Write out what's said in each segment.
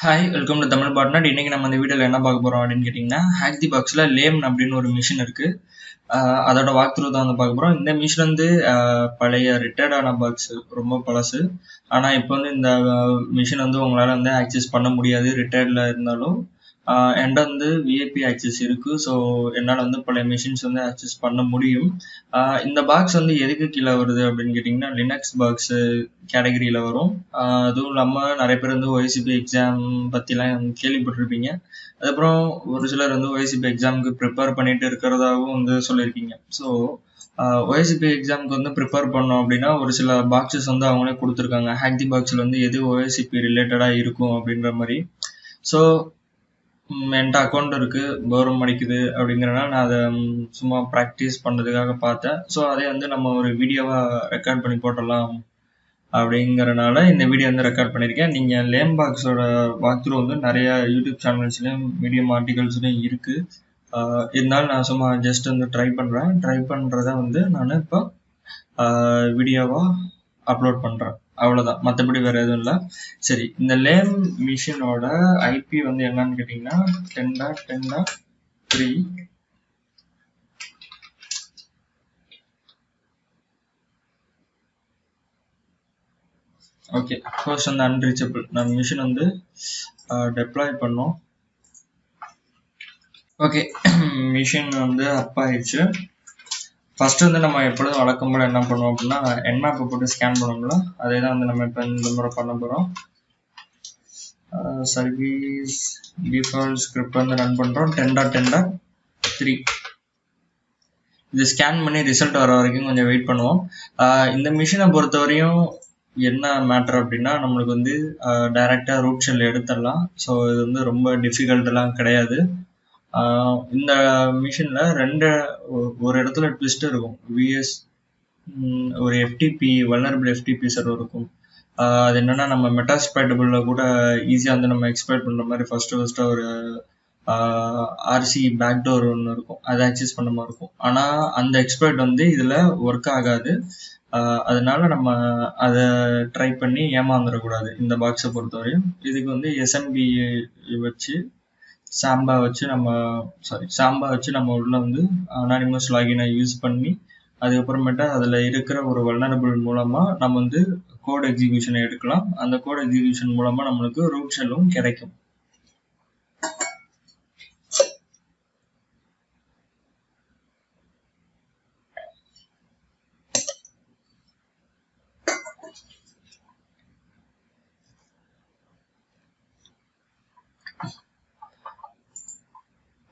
Hi welcome to Tamil பாட்னட். இன்னைக்கு நம்ம இந்த வீடியோவில் என்ன பார்க்க போகிறோம் அப்படின்னு கேட்டிங்கன்னா, ஹேக் தி பாக்ஸில் லேம் அப்படின்னு ஒரு மிஷின் இருக்குது. அதோட வாக் த்ரூ தான் வந்து பார்க்க போகிறோம். இந்த மிஷின் வந்து பழைய ரிட்டையர்டான பாக்ஸ், ரொம்ப பழசு. ஆனால் இப்போ வந்து இந்த மிஷின் வந்து உங்களால் வந்து ஆக்சஸ் பண்ண முடியாது ரிட்டையர்டில் இருந்தாலும். என்கிட்ட வந்து விஐபி ஆக்சஸ் இருக்குது. ஸோ என்னால் வந்து பழைய மிஷின்ஸ் வந்து ஆக்சஸ் பண்ண முடியும். இந்த பாக்ஸ் வந்து எதுக்கு கீழே வருது அப்படின்னு கேட்டிங்கன்னா, லினக்ஸ் பாக்ஸு கேட்டகரியில் வரும். அதுவும் இல்லாமல் நிறைய பேர் வந்து OSCP எக்ஸாம் பற்றிலாம் கேள்விப்பட்டிருப்பீங்க. அதுக்கப்புறம் ஒரு சிலர் வந்து OSCP எக்ஸாமுக்கு ப்ரிப்பேர் பண்ணிட்டு இருக்கிறதாகவும் வந்து சொல்லியிருக்கீங்க. ஸோ OSCP எக்ஸாமுக்கு வந்து ப்ரிப்பேர் பண்ணோம் அப்படின்னா ஒரு சில பாக்ஸஸ் வந்து அவங்களே கொடுத்துருக்காங்க. ஹேக் தி பாக்ஸில் வந்து எது OSCP ரிலேட்டடாக இருக்கும் அப்படின்ற மாதிரி. ஸோ என்கிட்ட அக்கௌண்ட் இருக்குது, போரும் அடிக்குது அப்படிங்கிறனால நான் அதை சும்மா ப்ராக்டிஸ் பண்ணுறதுக்காக பார்த்தேன். ஸோ அதே வந்து நம்ம ஒரு வீடியோவாக ரெக்கார்ட் பண்ணி போட்டுடலாம் அப்படிங்கிறனால இந்த வீடியோ வந்து ரெக்கார்ட் பண்ணியிருக்கேன். நீங்கள் லேம் பாக்ஸோட வாக் த்ரூ வந்து நிறைய யூடியூப் சேனல்ஸ்லையும் மீடியம் ஆர்டிகல்ஸ்லையும் இருக்குது. இருந்தாலும் நான் சும்மா ஜஸ்ட் வந்து ட்ரை பண்ணுறத வந்து நான் இப்போ வீடியோவாக அப்லோட் பண்ணுறேன். அவ்வளோதான், மற்றபடி வேறு எதுவும் இல்லை. சரி, இந்த லேம் மிஷினோட ஐபி வந்து என்னன்னு கேட்டிங்கன்னா 10.10.3. ஓகே, ஃபர்ஸ்ட் வந்து அன்ரீச்சபிள். நம்ம மிஷின் வந்து டெப்ளாய் பண்ணோம். ஓகே, மிஷின் வந்து அப் ஆயிடுச்சு. ஃபர்ஸ்ட் வந்து நம்ம எப்பொழுதும் வழக்கம் போல என்ன பண்ணுவோம் அப்படின்னா, என்மேப்பை போட்டு ஸ்கேன் பண்ணோம்ல, அதே தான் வந்து நம்ம இப்போ இந்த முறை பண்ண போகிறோம். சர்வீஸ் டிஃபால்ட் ஸ்கிரிப்ட் வந்து ரன் பண்ணுறோம். 10.10.3. இது ஸ்கேன் பண்ணி ரிசல்ட் வர வரைக்கும் கொஞ்சம் வெயிட் பண்ணுவோம். இந்த மிஷினை பொறுத்தவரையும் என்ன மேட்ரு அப்படின்னா, நம்மளுக்கு வந்து டைரெக்டாக ரூட் ஷெல் எடுத்துடலாம். ஸோ இது வந்து ரொம்ப டிஃபிகல்ட்டெல்லாம் கிடையாது. இந்த மிஷினில் ஒரு இடத்துல ட்விஸ்ட் இருக்கும். விஎஸ் ஒரு எஃப்டிபி, வல்னரபிள் எஃப்டிபி சர்வர் இருக்கும். அது என்னன்னா, நம்ம மெட்டாஸ்பைட்டபிளில் கூட ஈஸியாக வந்து நம்ம எக்ஸ்பெக்ட் பண்ணுற மாதிரி ஃபர்ஸ்ட்டு ஒரு ஆர்சி பேக்டோர் ஒன்று இருக்கும், அதை ஆக்சஸ் பண்ண மாதிரி இருக்கும். ஆனால் அந்த எக்ஸ்பெக்ட் வந்து இதில் ஒர்க் ஆகாது. அதனால நம்ம அதை ட்ரை பண்ணி ஏமாந்துடக்கூடாது இந்த பாக்ஸை பொறுத்தவரையும். இதுக்கு வந்து எஸ்எம்பி வச்சு சாம்பா வச்சு நம்ம உள்ள வந்து அனானிமஸ் லாகினை யூஸ் பண்ணி அதுக்கப்புறமேட்டா அதில் இருக்கிற ஒரு வல்னரபிள் மூலமாக நம்ம வந்து கோட் எக்ஸிக்யூஷனை எடுக்கலாம். அந்த கோட் எக்ஸிக்யூஷன் மூலமாக நம்மளுக்கு ரூட் ஷெல்லும் கிடைக்கும்.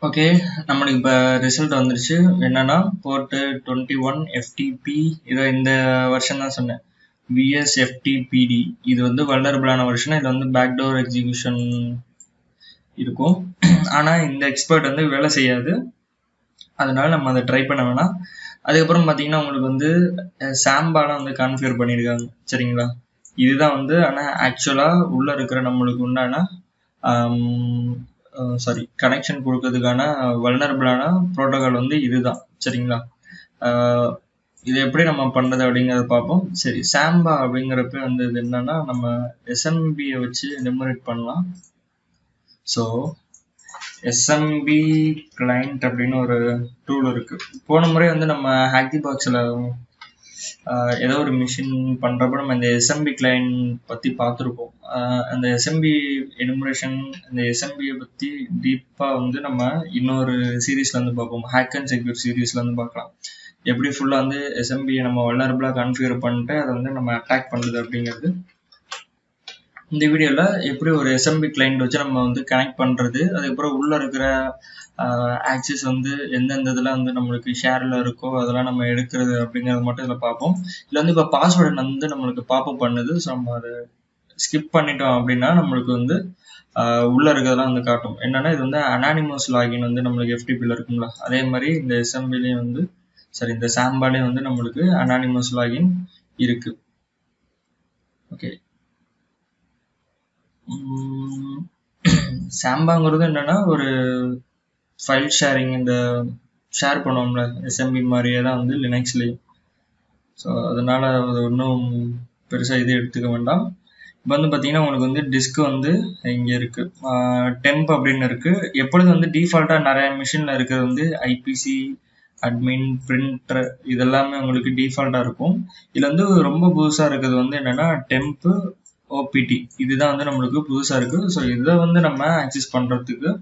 ஓகே, நம்மளுக்கு இப்போ ரிசல்ட் வந்துருச்சு. என்னன்னா, போர்ட்டு 21 FTP. இதை இந்த வெர்ஷன் தான் சொன்னேன், VSFTPD. இது வந்து வல்னரபிளான வெர்ஷன். இதில் வந்து பேக்டோர் எக்ஸிக்யூஷன் இருக்கும். ஆனால் இந்த எக்ஸ்பர்ட் வந்து வேலை செய்யாது, அதனால நம்ம அதை ட்ரை பண்ண வேணாம். அதுக்கப்புறம் பார்த்தீங்கன்னா, உங்களுக்கு வந்து சாம்பாலாம் வந்து கான்ஃபிகர் பண்ணியிருக்காங்க. சரிங்களா, இதுதான் வந்து ஆனால் ஆக்சுவலாக உள்ளே இருக்கிற நம்மளுக்கு உண்டான கனெக்ஷன் கொடுக்கறதுக்கான வல்னரபிளான ப்ரோட்டோகால் வந்து இதுதான். சரிங்களா, இது எப்படி நம்ம பண்ணுறது அப்படிங்கிறத பார்ப்போம். சரி, சாம்பா அப்படிங்கிறப்ப வந்து இது என்னன்னா, நம்ம எஸ்எம்பியை வச்சு எனுமரேட் பண்ணலாம். ஸோ எஸ்எம்பி கிளைண்ட் அப்படின்னு ஒரு டூல் இருக்கு. போன முறை வந்து நம்ம ஹேக் தி பாக்ஸில் ஏதோ ஒரு மிஷின் பண்ணுறப்ப நம்ம இந்த எஸ்எம்பி கிளைண்ட் பற்றி பார்த்துருப்போம். அந்த எஸ்எம்பி எனுமரேஷன், அந்த எஸ்எம்பியை பற்றி டீப்பாக வந்து நம்ம இன்னொரு சீரீஸில் வந்து பார்ப்போம். ஹேக் அண்ட் செக்யூர் சீரீஸில் வந்து பார்க்கலாம். எப்படி ஃபுல்லாக வந்து எஸ்எம்பியை நம்ம வல்னரபிளாக கான்ஃபிகர் பண்ணிட்டு அதை வந்து நம்ம அட்டாக் பண்ணுறது அப்படிங்கிறது. இந்த வீடியோவில் எப்படி ஒரு எஸ்எம்பி கிளைண்ட் வச்சு நம்ம வந்து கனெக்ட் பண்ணுறது, அதுக்கப்புறம் உள்ளே இருக்கிற ஆக்சஸ் வந்து எந்தெந்த இதில் வந்து நம்மளுக்கு ஷேரில் இருக்கோ அதெல்லாம் நம்ம எடுக்கிறது அப்படிங்கிறது மட்டும் இதில் பார்ப்போம். இதில் வந்து இப்போ பாஸ்வேர்டு வந்து நம்மளுக்கு பாப்பப் பண்ணுது. ஸோ நம்ம அதை ஸ்கிப் பண்ணிட்டோம் அப்படின்னா நம்மளுக்கு வந்து உள்ளே இருக்கிறதெல்லாம் வந்து காட்டும். என்னென்னா, இது வந்து அனானிமஸ் லாகின் வந்து நம்மளுக்கு எஃப்டிபியில் இருக்குங்களா, அதே மாதிரி இந்த எஸ்எம்பிலையும் வந்து இந்த சாம்பாலையும் வந்து நம்மளுக்கு அனானிமஸ் லாகின் இருக்குது. ஓகே, சாம்பாங்கிறது என்னன்னா ஒரு ஃபைல் ஷேரிங், இந்த ஷேர் பண்ணுவோம்ல எஸ்எம்பி மாதிரியே தான் வந்து லினக்ஸ்லேயும். ஸோ அதனால அது ஒன்றும் பெருசாக இது எடுத்துக்க வேண்டாம். இப்போ வந்து பார்த்தீங்கன்னா உங்களுக்கு வந்து டிஸ்க் வந்து இங்கே இருக்கு, டெம்ப் அப்படின்னு இருக்கு. எப்பொழுதும் வந்து டிஃபால்ட்டாக நிறைய மிஷினில் இருக்கிறது வந்து ஐபிசி, அட்மின், பிரிண்டர் இதெல்லாமே உங்களுக்கு டிஃபால்ட்டாக இருக்கும். இதில் வந்து ரொம்ப புதுசாக இருக்கிறது வந்து என்னன்னா டெம்ப்பு, ஓபிடி இதுதான் வந்து நம்மளுக்கு புதுசாக இருக்கு. ஸோ இதை வந்து நம்ம ஆக்சஸ் பண்ணுறதுக்கு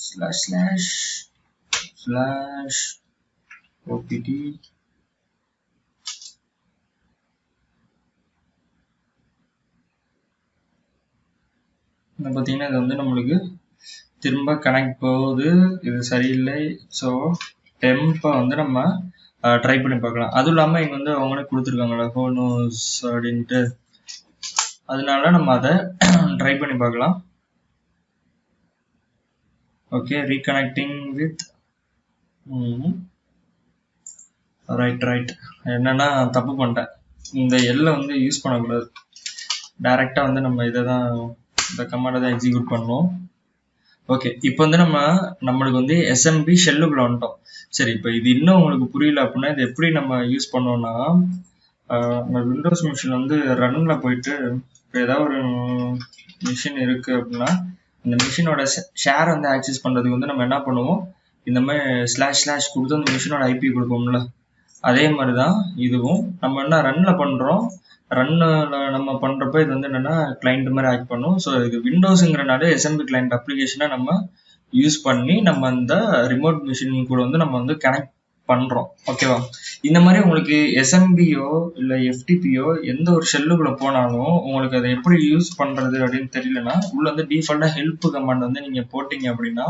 ஸ்லாஷ் ஸ்லாஷ் ஸ்லாஷ் ஓபிடி பார்த்தீங்கன்னா இது வந்து நம்மளுக்கு திரும்ப கனெக்ட் போகுது, இது சரியில்லை. ஸோ டெம்பை வந்து நம்ம ட்ரை பண்ணி பார்க்கலாம். அதுவும் இல்லாமல் இங்கே வந்து அவங்களே கொடுத்துருக்காங்களா ஹோனோஸ் அப்படின்ட்டு, அதனால நம்ம அதை ட்ரை பண்ணி பார்க்கலாம். ஓகே, ரீகனெக்டிங் வித் ரைட் என்னன்னா தப்பு பண்ணிட்டேன், இந்த எல்லை வந்து யூஸ் பண்ணக்கூடாது. டைரெக்டாக வந்து நம்ம இதை தான் இந்த கமாண்டை தான் எக்ஸிக்யூட் பண்ணோம். ஓகே, இப்போ வந்து நம்மளுக்கு வந்து எஸ்எம்பி ஷெல்லுக்குள்ள வந்துட்டோம். சரி, இப்போ இது இன்னும் உங்களுக்கு புரியல அப்படின்னா இது எப்படி நம்ம யூஸ் பண்ணோம்னா, நம்ம விண்டோஸ் மிஷின் வந்து ரன்ல போயிட்டு இப்போ ஏதாவது ஒரு மிஷின் இருக்கு அப்படின்னா இந்த மிஷினோட ஷேர் வந்து ஆக்சஸ் பண்ணுறதுக்கு வந்து நம்ம என்ன பண்ணுவோம், இந்த மாதிரி ஸ்லாஷ் ஸ்லாஷ் கொடுத்து அந்த மிஷினோட ஐபி கொடுப்போம்ல, அதே மாதிரி தான் இதுவும். நம்ம என்ன ரன்ல பண்ணுறோம், ரன்னில் நம்ம பண்ணுறப்ப இது வந்து என்னென்னா கிளைண்ட் மாதிரி ஆக்ட் பண்ணும். ஸோ இது விண்டோஸுங்கிறனால எஸ்எம்பி கிளைண்ட் அப்ளிகேஷனை நம்ம யூஸ் பண்ணி நம்ம இந்த ரிமோட் மிஷின் கூட வந்து நம்ம வந்து கனெக்ட் பண்ணுறோம். ஓகேவா? இந்த மாதிரி உங்களுக்கு எஸ்எம்பியோ இல்லை எஃப்டிபியோ எந்த ஒரு ஷெல்லுக்குள்ளே போனாலும் உங்களுக்கு அதை எப்படி யூஸ் பண்ணுறது அப்படின்னு தெரியலனா உள்ள வந்து டிஃபால்ட்டாக ஹெல்ப் கமாண்ட் வந்து நீங்கள் போட்டிங்க அப்படின்னா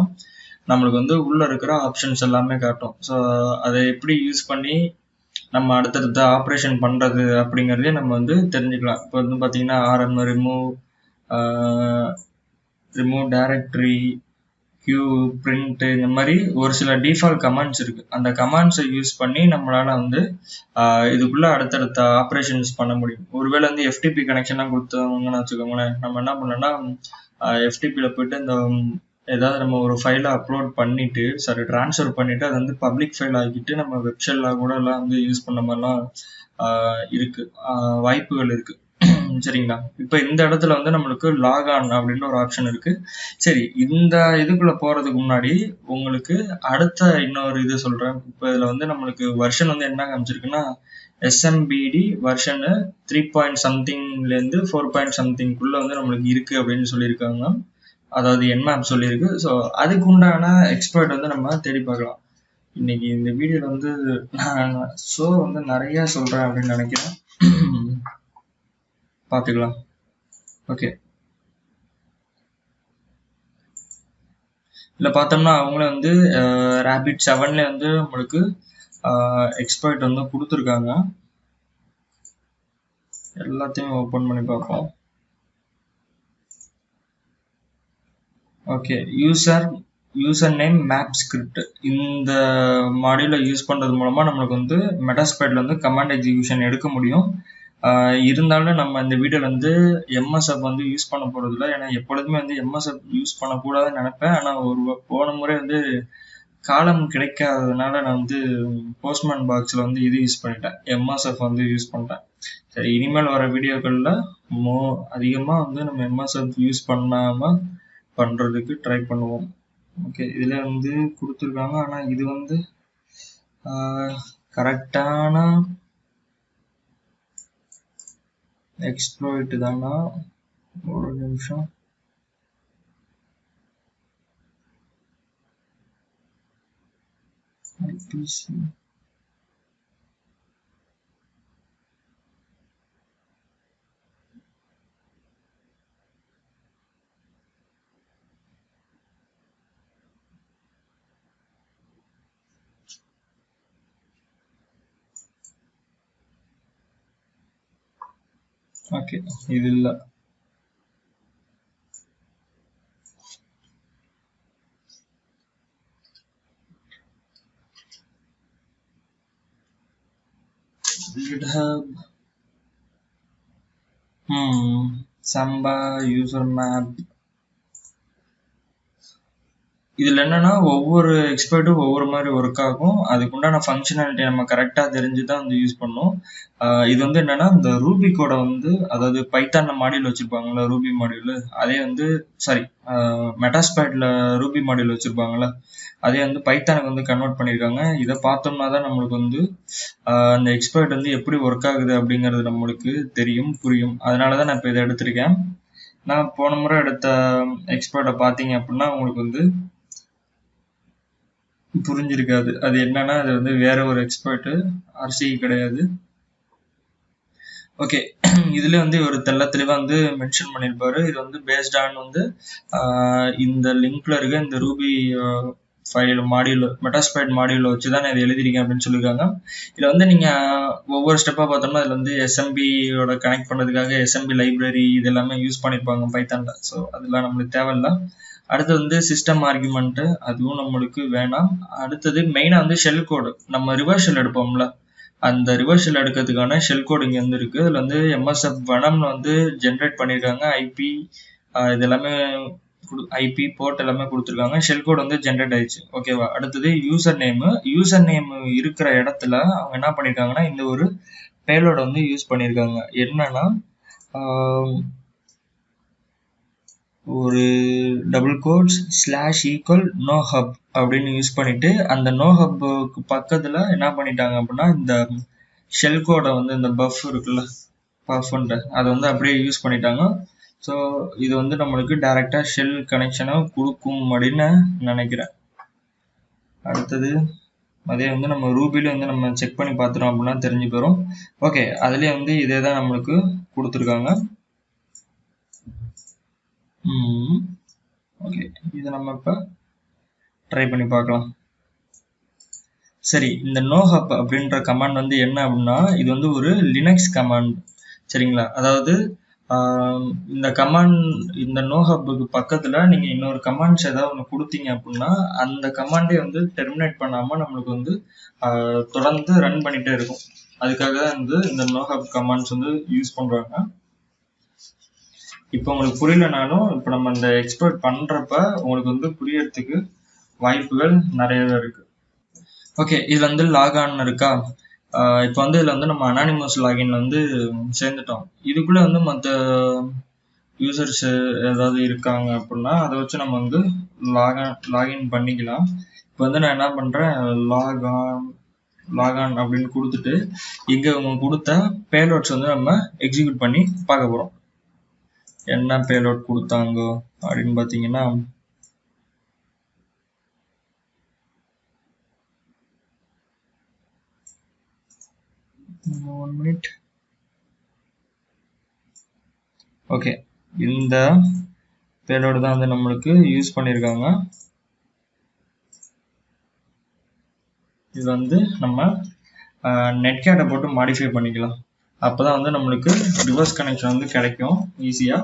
நம்மளுக்கு வந்து உள்ளே இருக்கிற ஆப்ஷன்ஸ் எல்லாமே காட்டும். ஸோ அதை எப்படி யூஸ் பண்ணி நம்ம அடுத்தடுத்த ஆப்ரேஷன் பண்ணுறது அப்படிங்கிறதே நம்ம வந்து தெரிஞ்சுக்கலாம். இப்போ வந்து பார்த்தீங்கன்னா RM remove directory, Q, print இந்த மாதிரி ஒரு சில டிஃபால்ட் கமாண்ட்ஸ் இருக்கு. அந்த கமாண்ட்ஸை யூஸ் பண்ணி நம்மளால வந்து இதுக்குள்ள அடுத்தடுத்த ஆப்ரேஷன்ஸ் பண்ண முடியும். ஒருவேளை வந்து எஃப்டிபி கனெக்ஷன்லாம் கொடுத்தவங்கன்னு வச்சுக்கோங்களேன், நம்ம என்ன பண்ணோம்னா எஃப்டிபியில் போயிட்டு இந்த ஏதாவது நம்ம ஒரு ஃபைலை அப்லோட் பண்ணிட்டு ட்ரான்ஸ்ஃபர் பண்ணிட்டு அதை வந்து பப்ளிக் ஃபைல் ஆக்கிட்டு நம்ம வெப்சைட்ல கூட எல்லாம் வந்து யூஸ் பண்ண மாதிரிலாம் இருக்கு, வாய்ப்புகள் இருக்கு. சரிங்களா? இப்போ இந்த இடத்துல வந்து நம்மளுக்கு லாக் ஆன் அப்படின்னு ஒரு ஆப்ஷன் இருக்கு. சரி, இந்த இதுக்குள்ள போறதுக்கு முன்னாடி உங்களுக்கு அடுத்த இன்னொரு இது சொல்றேன். இப்போ இதுல வந்து நம்மளுக்கு வெர்ஷன் வந்து என்ன காமிச்சிருக்குன்னா எஸ்எம்பிடி வெர்ஷனு 3.somethingலேருந்து 4.somethingக்குள்ள வந்து நம்மளுக்கு இருக்கு அப்படின்னு சொல்லியிருக்காங்க. அதாவது என்மேப் சொல்லியிருக்கு. ஸோ அதுக்கு உண்டான எக்ஸ்பர்ட் வந்து நம்ம தேடி பார்க்கலாம். இன்னைக்கு இந்த வீடியோல வந்து நான் ஷோ வந்து நிறைய சொல்றேன் அப்படின்னு நினைக்கிறேன், பார்த்துக்கலாம். ஓகே, இதில் பார்த்தோம்னா அவங்களே வந்து ரேபிட் 7ல வந்து நம்மளுக்கு எக்ஸ்பர்ட் வந்து கொடுத்துருக்காங்க. எல்லாத்தையும் ஓப்பன் பண்ணி பார்ப்போம். Okay, user name map script இந்த மாடியூலை யூஸ் பண்ணுறது மூலமாக நம்மளுக்கு வந்து மெட்டாஸ்பைடில் வந்து கமாண்ட் எக்ஸிக்யூஷன் எடுக்க முடியும். இருந்தாலும் நம்ம இந்த வீடியோவில் வந்து எம்எஸ்எஃப் வந்து யூஸ் பண்ண போகிறதில்ல. ஏன்னா எப்பொழுதுமே வந்து எம்எஸ்எஃப் யூஸ் பண்ணக்கூடாதுன்னு நினைப்பேன். ஆனால் போன முறை வந்து காலம் கிடைக்காததுனால நான் வந்து போஸ்ட்மேன் பாக்ஸில் வந்து இது யூஸ் பண்ணிட்டேன், எம்எஸ்எஃப் வந்து யூஸ் பண்ணிட்டேன். சரி, இனிமேல் வர வீடியோக்களில் அதிகமாக வந்து நம்ம எம்எஸ்எஃப் யூஸ் பண்ணாமல் பண்ணுறதுக்கு ட்ரை பண்ணுவோம். ஓகே, இதில் வந்து கொடுத்துருக்காங்க. ஆனால் இது வந்து கரெக்டான எக்ஸ்ப்ளோயிட் தானா? ஒரு நிமிஷம். ஐபிசி ஓகே, இது இல்லை. GitHub, Samba user map. இதில் என்னன்னா ஒவ்வொரு எக்ஸ்பர்ட்டும் ஒவ்வொரு மாதிரி ஒர்க் ஆகும். அதுக்குண்டான ஃபங்க்ஷனாலிட்டி நம்ம கரெக்டாக தெரிஞ்சு தான் வந்து யூஸ் பண்ணணும். இது வந்து என்னன்னா இந்த ரூபி கோடை வந்து, அதாவது பைத்தான்ல மாடியூல் வச்சிருப்பாங்கல்ல, ரூபி மாடியூல், அதே வந்து சாரி மெட்டாஸ்பைட்ல ரூபி மாடியூல் வச்சிருப்பாங்கல்ல, அதே வந்து பைத்தானுக்கு வந்து கன்வெர்ட் பண்ணியிருக்காங்க. இதை பார்த்தோம்னா தான் நம்மளுக்கு வந்து அந்த எக்ஸ்பர்ட் வந்து எப்படி ஒர்க் ஆகுது அப்படிங்கிறது நம்மளுக்கு தெரியும், புரியும். அதனால தான் நான் இப்போ இதை எடுத்திருக்கேன். நான் போன முறை எடுத்த எக்ஸ்பர்ட்டை பார்த்தீங்க அப்படின்னா உங்களுக்கு வந்து புரிஞ்சிருக்காது. அது என்னன்னா அது வந்து வேற ஒரு எக்ஸ்பர்ட், ஆர்சி கிடையாது. ஓகே, இதுல வந்து ஒரு தெளிவா வந்து மென்ஷன் பண்ணியிருப்பாரு. இது வந்து பேஸ்ட் ஆன் வந்து இந்த லிங்க்ல இருக்க இந்த ரூபி ஃபைல் மாடியூல், மெட்டாஸ்பைட் மாடியூல வச்சு தான் நான் இதை எழுதியிருக்கேன் அப்படின்னு சொல்லியிருக்காங்க. இதில் வந்து நீங்கள் ஒவ்வொரு ஸ்டெப்பாக பார்த்தோம்னா அதில் வந்து எஸ்எம்பியோட கனெக்ட் பண்ணுறதுக்காக எஸ்எம்பி லைப்ரரி இது எல்லாமே யூஸ் பண்ணியிருப்பாங்க பைத்தானில். ஸோ அதெல்லாம் நம்மளுக்கு தேவையில்லை. அடுத்து வந்து சிஸ்டம் ஆர்குமெண்ட்டு, அதுவும் நம்மளுக்கு வேணாம். அடுத்தது மெயினாக வந்து ஷெல் கோடு, நம்ம ரிவர்ஸ் ஷெல் எடுப்போம்ல, அந்த ரிவர்ஸ் ஷெல் எடுக்கிறதுக்கான ஷெல் கோடு இங்கே வந்து இருக்குது. அதில் வந்து எம்எஸ்எஃப் வெனம்னு வந்து ஜென்ரேட் பண்ணியிருக்காங்க. ஐபி இது எல்லாமே ஐபி போர்ட் எல்லாமே கொடுத்துருக்காங்க. ஷெல் கோட் வந்து ஜென்ரேட் ஆயிடுச்சு. ஓகேவா? அடுத்தது யூசர் நேம் இருக்கிற இடத்துல அவங்க என்ன பண்ணியிருக்காங்கன்னா இந்த ஒரு பேலோட வந்து யூஸ் பண்ணியிருக்காங்க. என்னன்னா ஒரு டபுள் கோட்ஸ் /= நோ ஹப் அப்படின்னு யூஸ் பண்ணிட்டு அந்த நோ ஹப்புக்கு பக்கத்துல என்ன பண்ணிட்டாங்க அப்படின்னா இந்த ஷெல் கோடை வந்து இந்த பஃப் இருக்குல்ல, பஃப்ன்ட்டு அதை வந்து அப்படியே யூஸ் பண்ணிட்டாங்க. ஸோ இது வந்து நம்மளுக்கு டைரெக்டாக ஷெல் கனெக்ஷனை கொடுக்கும் அப்படின்னு நினைக்கிறேன். அடுத்தது அதே வந்து நம்ம ரூபில வந்து நம்ம செக் பண்ணி பார்த்துட்டோம் அப்படின்னா தெரிஞ்சு போயிடும். ஓகே, அதுலேயே வந்து இதே தான் நம்மளுக்கு கொடுத்துருக்காங்க. ஓகே, இதை நம்ம இப்போ ட்ரை பண்ணி பார்க்கலாம். சரி, இந்த நோஹப் அப்படின்ற கமாண்ட் வந்து என்ன அப்படின்னா இது வந்து ஒரு லினக்ஸ் கமாண்ட். சரிங்களா? அதாவது இந்த கமாண்ட், இந்த நோஹப்புக்கு பக்கத்துல நீங்க இன்னொரு கமாண்ட்ஸ் ஏதாவது ஒன்று கொடுத்தீங்க அப்படின்னா அந்த கமாண்டே வந்து டெர்மினேட் பண்ணாம நம்மளுக்கு வந்து தொடர்ந்து ரன் பண்ணிட்டே இருக்கும். அதுக்காக தான் வந்து இந்த நோஹப் கமாண்ட்ஸ் வந்து யூஸ் பண்றாங்க. இப்போ உங்களுக்கு புரியலனாலும் இப்போ நம்ம இந்த எக்ஸ்போர்ட் பண்றப்ப உங்களுக்கு வந்து புரியறதுக்கு வாய்ப்புகள் நிறையவே இருக்கு. ஓகே, இதுல வந்து லாகான் இருக்கா? இப்போ வந்து இதில் வந்து நம்ம அனானிமஸ் லாகின்ல வந்து சேர்ந்துட்டோம். இதுக்குள்ளே வந்து மற்ற யூசர்ஸ் ஏதாவது இருக்காங்க அப்படின்னா அதை வச்சு நம்ம வந்து லாகின் பண்ணிக்கலாம். இப்போ வந்து நான் என்ன பண்ணுறேன், லாகான் அப்படின்னு கொடுத்துட்டு இங்கே அவங்க கொடுத்த பேலோட்ஸ் வந்து நம்ம எக்ஸிக்யூட் பண்ணி பார்க்க போகிறோம். என்ன பேலோட் கொடுத்தாங்க அப்படின்னு பார்த்தீங்கன்னா one minute. ஓகே, இந்த பேலோடு தான் வந்து நம்மளுக்கு யூஸ் பண்ணியிருக்காங்க. இது வந்து நம்ம நெட்கேட்டை போட்டு மாடிஃபை பண்ணிக்கலாம். அப்போதான் வந்து நம்மளுக்கு ரிவர்ஸ் கனெக்ஷன் வந்து கிடைக்கும் ஈஸியா.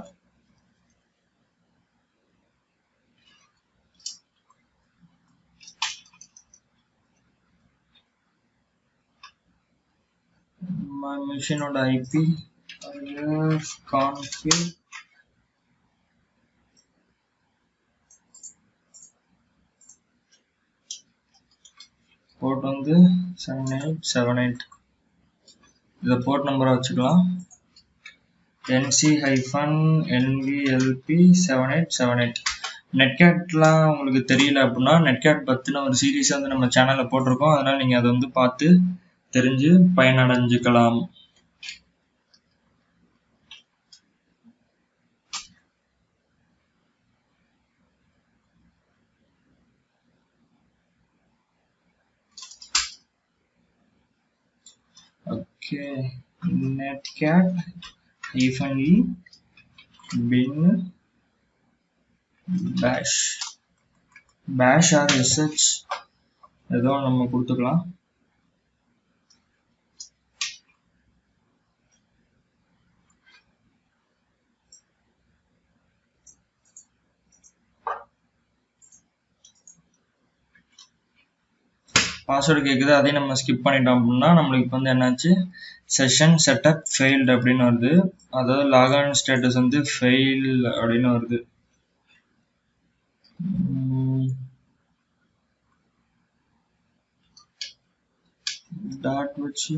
மிஷினோட ஐபி கான்ஃபிக் போர்ட் வந்து 7878. இதை போர்ட் நம்பரை வச்சுக்கலாம். NC-NVLP7878. நெட்கேட்லாம் உங்களுக்கு தெரியல அப்படின்னா நெட்கேட் பற்றின ஒரு சீரீஸ் வந்து நம்ம சேனலில் போட்டிருக்கோம். அதனால் நீங்கள் அதை வந்து பார்த்து தெரிஞ்சு பயனடைஞ்சுக்கலாம். Okay, netcat -e bin bash R sh ஏதோ நம்ம கொடுத்துக்கலாம். பாஸ்வேர்டு கேட்குது, அதையும் நம்ம ஸ்கிப் பண்ணிட்டோம் அப்படின்னா நம்மளுக்கு இப்போ வந்து என்னாச்சு, செஷன் செட்டப் ஃபெயில்டு அப்படின்னு வருது. அதாவது லாகான் ஸ்டேட்டஸ் வந்து ஃபெயில் அப்படின்னு வருது. டாட் வச்சு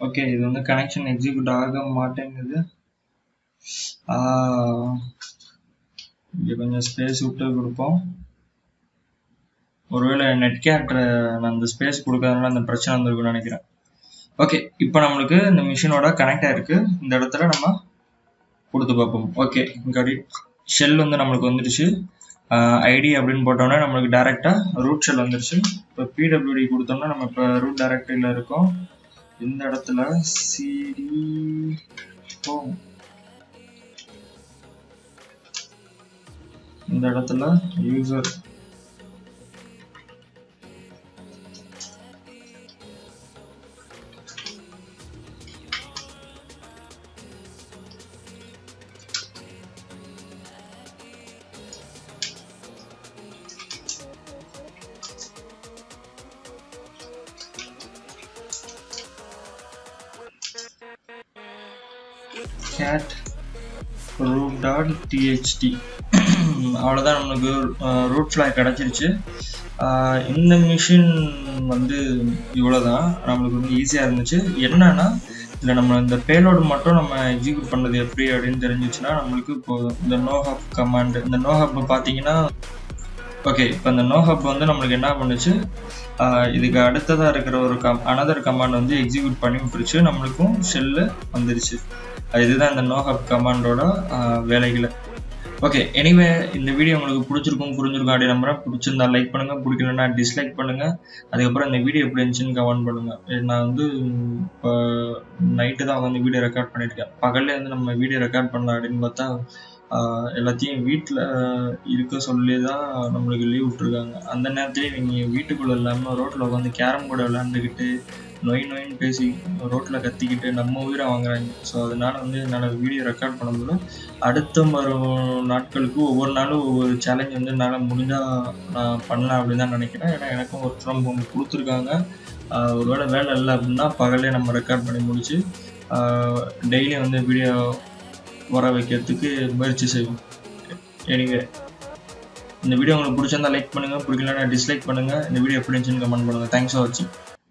ஓகே, இது வந்து கனெக்ஷன் எக்ஸிக்யூட் ஆக மாட்டேங்குது. இங்கே கொஞ்சம் ஸ்பேஸ் விட்டு கொடுப்போம். ஒருவேளை நெட் கேட்ற நான் அந்த ஸ்பேஸ் கொடுக்கறதுனால அந்த பிரச்சனை வந்திருக்குன்னு நினைக்கிறேன். ஓகே, இப்போ நம்மளுக்கு இந்த மிஷினோட கனெக்ட் ஆயிருக்கு. இந்த இடத்துல நம்ம கொடுத்து பார்ப்போம். ஓகே, இங்கே ஷெல் வந்து நம்மளுக்கு வந்துடுச்சு. ஐடி அப்படின்னு போட்டோம்னா நம்மளுக்கு டைரெக்டாக ரூட் ஷெல் வந்துடுச்சு. இப்போ பிடபிள்யூடி கொடுத்தோம்னா நம்ம இப்போ ரூட் டைரக்டரியில் இருக்கோம். இந்த இடத்துல சிடி ஹோம், இந்த இடத்துல யூசர், cat root.txt. அவ்வளோதான், நம்மளுக்கு ரூட் ஃப்ளாக் கிடச்சிருச்சு. இந்த மிஷின் வந்து இவ்வளோதான், நம்மளுக்கு வந்து ஈஸியாக இருந்துச்சு. என்னன்னா இதில் நம்ம இந்த பேலோடு மட்டும் நம்ம எக்ஸிக்யூட் பண்ணது எப்படி அப்படின்னு தெரிஞ்சிச்சுன்னா நம்மளுக்கு இப்போ இந்த நோஹப் கமாண்ட், இந்த நோஹப் பார்த்தீங்கன்னா ஓகே, இப்போ இந்த நோஹப் வந்து நம்மளுக்கு என்ன பண்ணுச்சு, இதுக்கு அடுத்ததாக இருக்கிற ஒரு அனதர் கமாண்ட் வந்து எக்ஸிக்யூட் பண்ணி விட்டுருச்சு, நம்மளுக்கும் ஷெல்லு வந்துருச்சு. இதுதான் இந்த நோஹப் கமாண்டோட வேலைகளை. ஓகே, எனிவே இந்த வீடியோ உங்களுக்கு பிடிச்சிருக்கும் புரிஞ்சிருக்கும் அப்படி நம்புறேன். பிடிச்சிருந்தா லைக் பண்ணுங்கள், பிடிக்கலன்னா டிஸ்லைக் பண்ணுங்கள். அதுக்கப்புறம் இந்த வீடியோ எப்படி இருந்துச்சுன்னு கமெண்ட் பண்ணுங்கள். நான் வந்து இப்போ நைட்டு தான் வந்து வீடியோ ரெக்கார்ட் பண்ணியிருக்கேன். பகல்லே வந்து நம்ம வீடியோ ரெக்கார்ட் பண்ணலாம் அப்படின்னு பார்த்தா எல்லாத்தையும் வீட்டில் இருக்க சொல்லி தான் நம்மளுக்கு லீவ் விட்ருக்காங்க. அந்த நேரத்துலேயே நீங்கள் வீட்டுக்குள்ளே இல்லாமல் ரோட்டில் உட்காந்து கேரம் போர்டு விளையாண்டுக்கிட்டு நொயின்னு பேசி ரோட்டில் கத்திக்கிட்டு நம்ம உயிரை வாங்குறாங்க. ஸோ அதனால் வந்து என்னால் வீடியோ ரெக்கார்ட் பண்ண முடியல. அடுத்த வரும் நாட்களுக்கு ஒவ்வொரு நாளும் ஒவ்வொரு சேலஞ்ச் வந்து என்னால் முடிஞ்சால் நான் பண்ணலாம் அப்படின்னு தான் நினைக்கிறேன். ஏன்னா எனக்கும் ஒர்க் ஃப்ரம் ஹோம் கொடுத்துருக்காங்க. ஒருவேளை வேலை இல்லை அப்படின்னா பகலே நம்ம ரெக்கார்ட் பண்ணி முடிச்சு டெய்லியும் வந்து வீடியோ வர வைக்கிறதுக்கு முயற்சி செய்வோம். எனிவே இந்த வீடியோ உங்களுக்கு பிடிச்சிருந்தா லைக் பண்ணுங்கள், பிடிக்கலன்னா டிஸ்லைக் பண்ணுங்கள். இந்த வீடியோ எப்படி இருந்துச்சுன்னு கமெண்ட் பண்ணுங்கள். தேங்க்ஸ் ஃபார் வாட்சிங்.